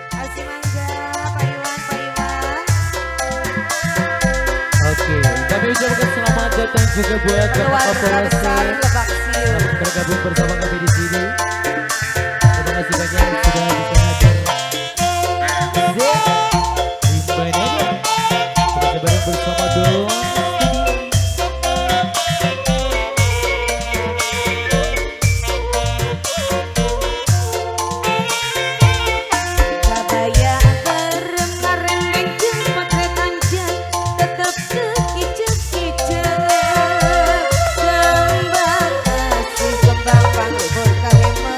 Kasih mangga, Pak Iwan, Pak Iwan. Oke, kami ucapkan selamat datang juga buat Bapak Keluarga besar Kapolres Lebak Siu. selamat bergabung bersama kami di sini. Terima kasih banyak sudah bisa hadir. Gimana ya? Kita bareng bersama dong. Kabaya beremar-remeng jemput panjang tetap sekicet-kicet. Kembang asih kembang pangbur kahema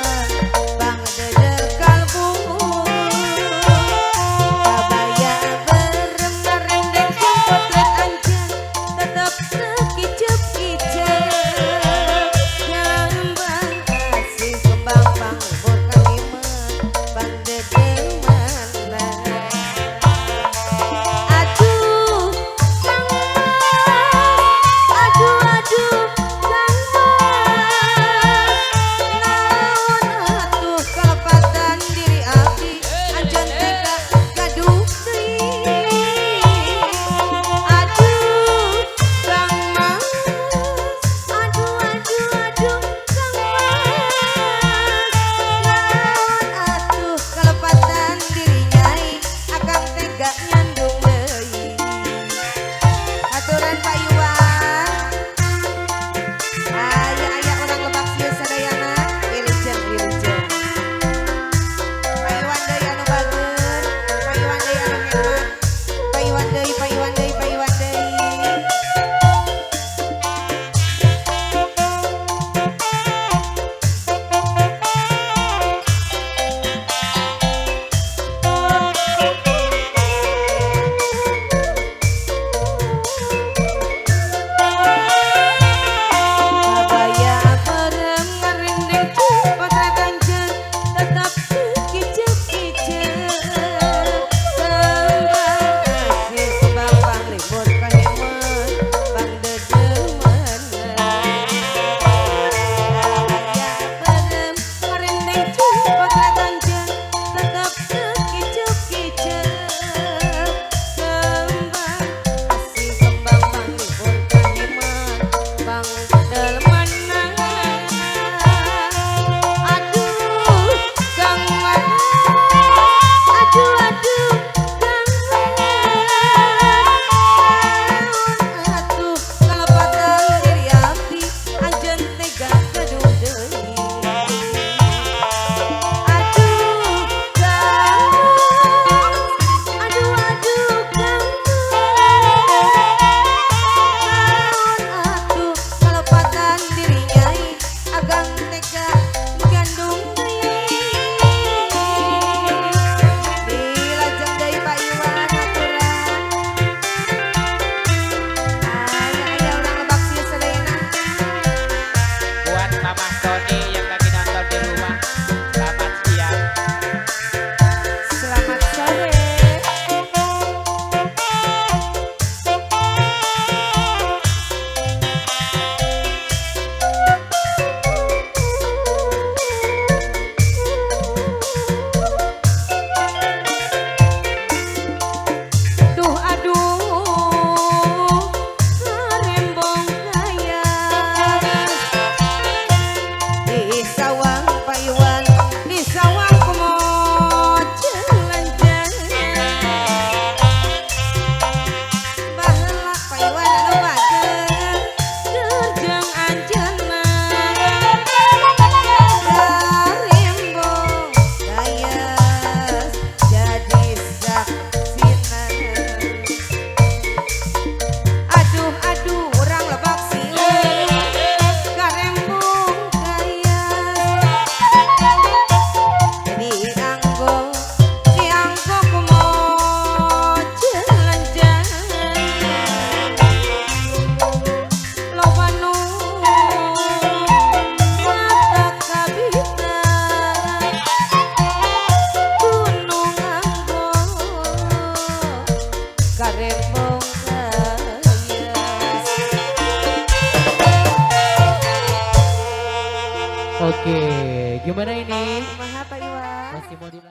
Iwan. Masih mau dilanjut.